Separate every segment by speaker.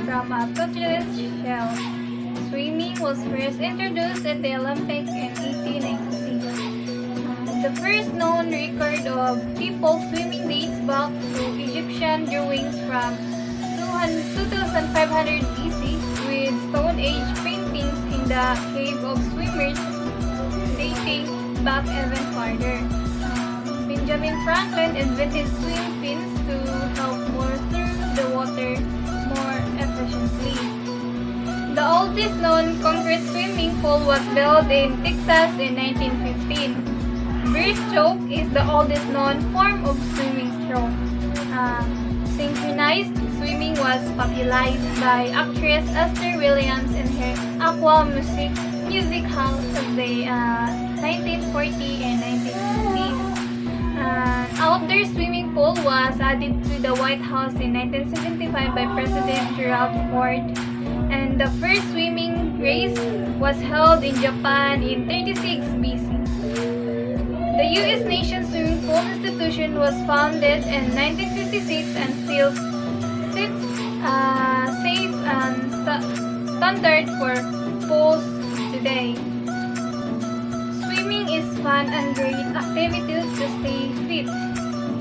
Speaker 1: from a toothless shell. Swimming was first introduced at the Olympics in 1896. The first known record of people swimming dates back to Egyptian drawings from 2500 BC, with Stone Age paintings in the cave of swimmers dating back even farther. Benjamin Franklin invented swim fins to help move through the water more efficiently. The oldest known concrete swimming pool was built in Texas in 1915. Breaststroke is the oldest known form of swimming stroke. Synchronized swimming was popularized by actress Esther Williams in her Aqua music hall of the 1940 and 1950s. An outdoor swimming pool was added to the White House in 1975 by President Gerald Ford, and the first swimming race was held in Japan in 36 BC. The U.S. Nation Swimming Pool Institution was founded in 1956 and still sets safe and standard for pools today. Swimming is fun and great activity to stay fit.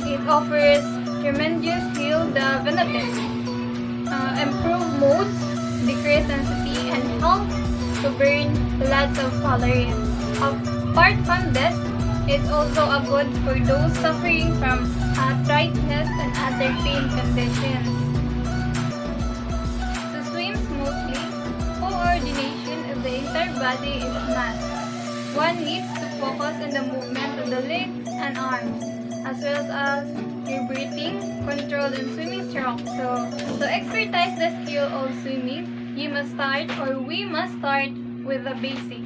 Speaker 1: It offers tremendous health benefits, improve moods, decrease anxiety, and help to burn lots of calories. Apart from this, it's also a good for those suffering from arthritis and other pain conditions. To swim smoothly, coordination of the entire body is must. One needs to focus on the movement of the legs and arms, as well as your breathing, control, and swimming stroke. So, to exercise the skill of swimming, we must start with the basic.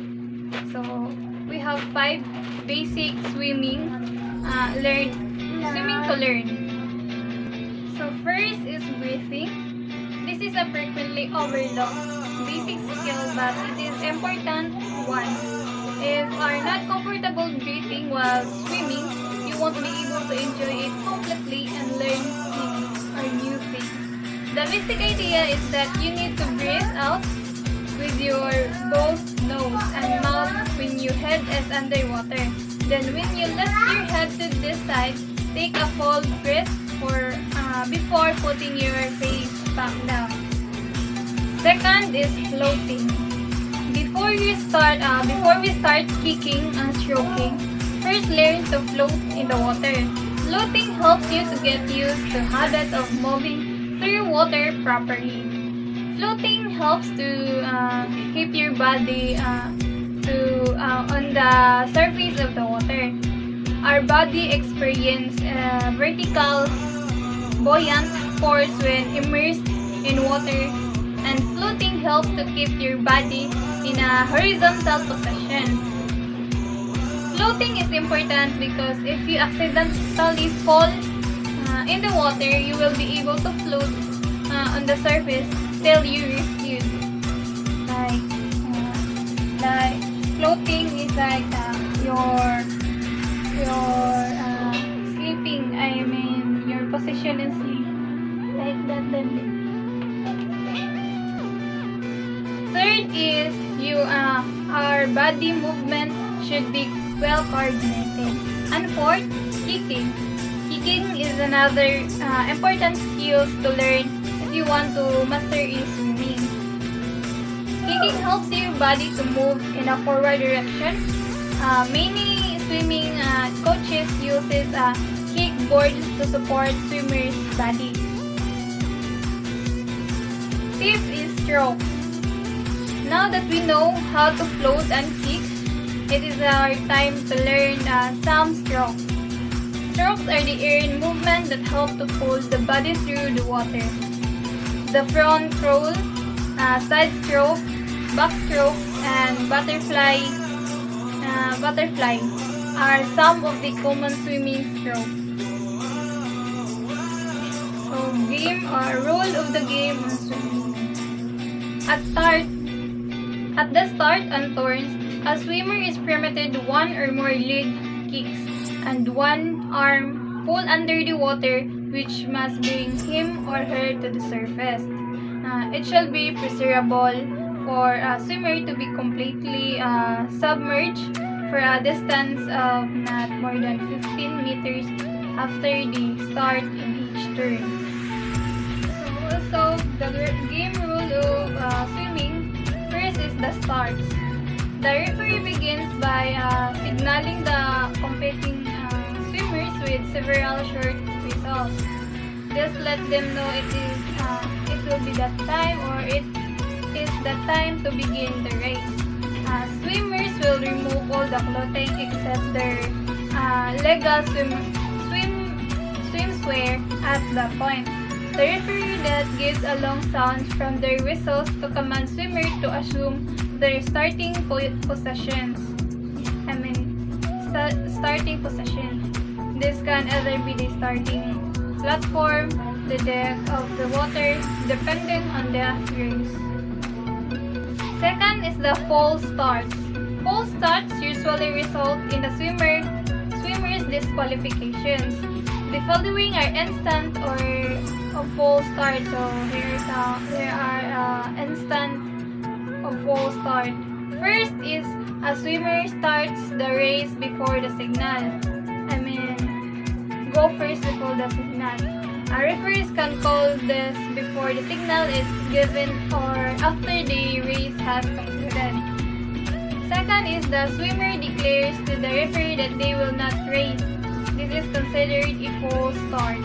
Speaker 1: So, we have 5 basic swimming to learn. So first is breathing. This is a frequently overlooked basic skill, but it is important one. If you are not comfortable breathing while swimming, you won't be able to enjoy it completely and learn things or new things. The basic idea is that you need to breathe out with your both nose and mouth when your head is underwater. Then when you lift your head to this side, take a full breath before putting your face back down. Second is floating. Before we start kicking and stroking, first learn to float in the water. Floating helps you to get used to the habit of moving through water properly. Floating helps to keep your body on the surface of the water. Our body experiences vertical buoyant force when immersed in water, and floating helps to keep your body in a horizontal position. Floating is important because if you accidentally fall in the water, you will be able to float on the surface till you rescued. Like floating is like your sleeping. I mean your position in sleep, like that. Then third is our body movement should be well coordinated. And fourth, kicking. Kicking is another important skills to learn if you want to master swimming. Kicking helps your body to move in a forward direction. Many swimming coaches uses kickboards to support swimmers' body. Fifth is stroke. Now that we know how to float and kick, it is our time to learn some strokes. Strokes are the air movement that help to pull the body through the water. The front crawl, side stroke, backstroke, and butterfly are some of the common swimming strokes. So, rule of the game on swimming. At the start and turns, a swimmer is permitted one or more leg kicks and one arm pull under the water, which must bring him or her to the surface. It shall be preferable for a swimmer to be completely submerged for a distance of not more than 15 meters after the start in each turn. So the game rule of swimming, first is the starts. The referee begins by signaling the competing swimmers with several short whistles. Just let them know it will be that time, or it is the time to begin the race. Swimmers will remove all the clothing except their legal swimwear at the point. The referee that gives a long sound from their whistles to command swimmer to assume their starting positions. Starting position. This can either be the starting platform, the depth of the water, depending on the race. Second is the false starts. False starts usually result in the swimmer's disqualifications. The following are instant or a false start. So there are instant of false start. First is a swimmer starts the race before the signal. Go first before the signal. Referees can call this before the signal is given or after the race has concluded. Second is the swimmer declares to the referee that they will not race. This is considered a false start.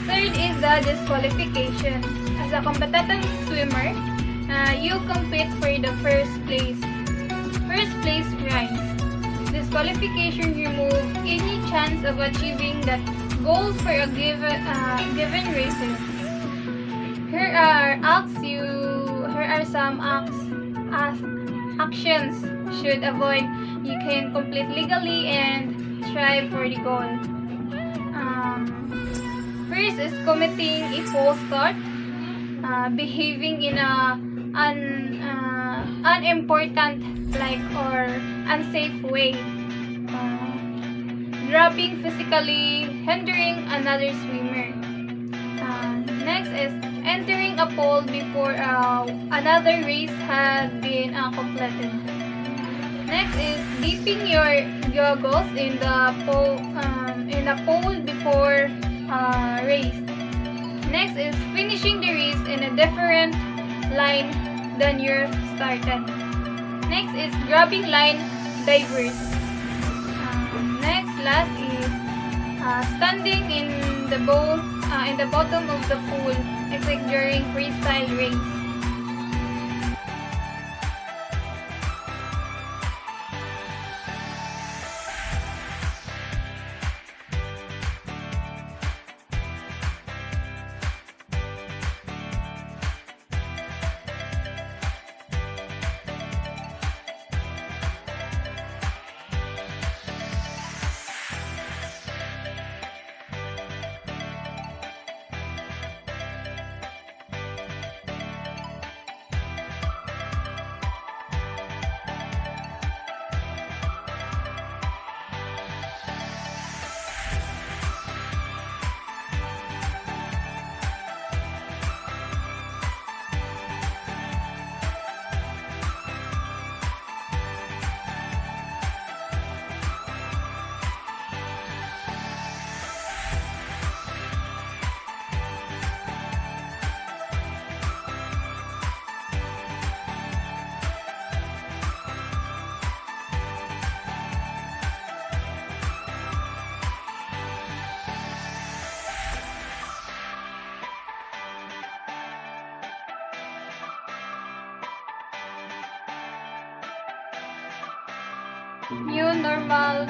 Speaker 1: Third is the disqualification. As a competitive swimmer, you compete for the first place prize. Disqualification removes any chance of achieving the goal for a given races. Here are some actions should avoid. You can complete legally and strive for the goal. First is committing a false start, behaving in a unimportant or unsafe way, dropping physically, hindering another swimmer. Next is entering a pool before another race had been completed. Next is dipping your goggles in the pool before race. Next is finishing the race in a different line than you started. Next is grabbing line divers. Last is standing in the bottom of the pool, except during freestyle race. New normal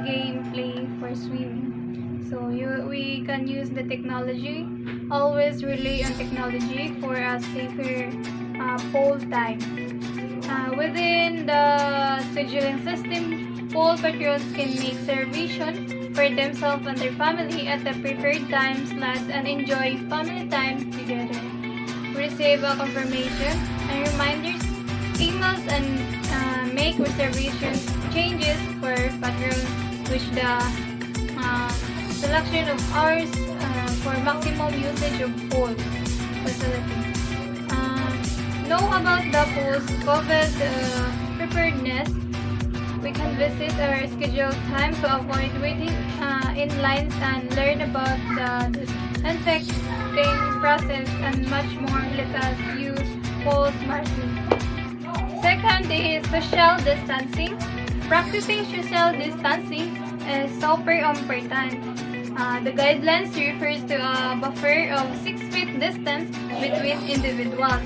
Speaker 1: gameplay for swimming. So we can use the technology. Always rely on technology for a safer pool time. Within the scheduling system, pool patrons can make reservation for themselves and their family at the preferred time slots and enjoy family time together. Receive a confirmation and reminders, emails, and make reservations changes for patrons which the selection of hours for maximum usage of pool facility. Know about the post-COVID preparedness. We can visit our scheduled time to avoid waiting in lines and learn about the disinfecting process and much more. Let us use pools smartly. Second is social distancing. Practicing social distancing is super important. The guidelines refers to a buffer of 6 feet distance between individuals.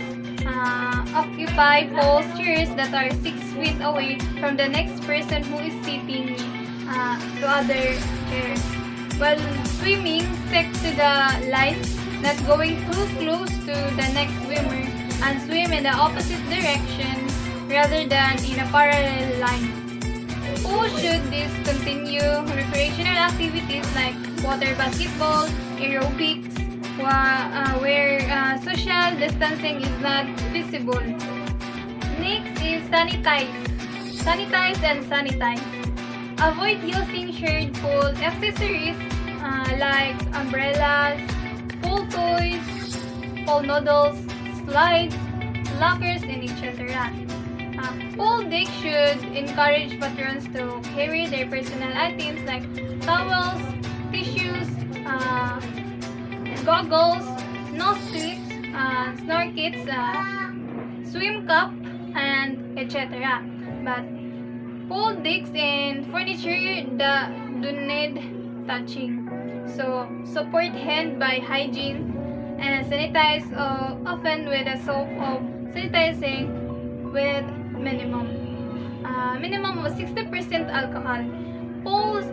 Speaker 1: Occupy pool chairs that are 6 feet away from the next person who is sitting to other chairs. While swimming, stick to the lines, not going too close to the next swimmer, and swim in the opposite direction rather than in a parallel line. Who should discontinue recreational activities like water basketball, aerobics, where social distancing is not feasible. Next is sanitize. Sanitize and sanitize. Avoid using shared pool accessories like umbrellas, pool toys, pool noodles, slides, lockers, and etc. Pool deck should encourage patrons to carry their personal items like towels, tissues, goggles, nose strips, snorkets, swim cup, and etc. But pool decks and furniture do need touching. So support hand by hygiene and sanitize often with a soap of sanitizing with minimum of 60% alcohol. Pools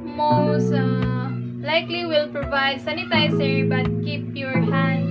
Speaker 1: most likely will provide sanitizer, but keep your hand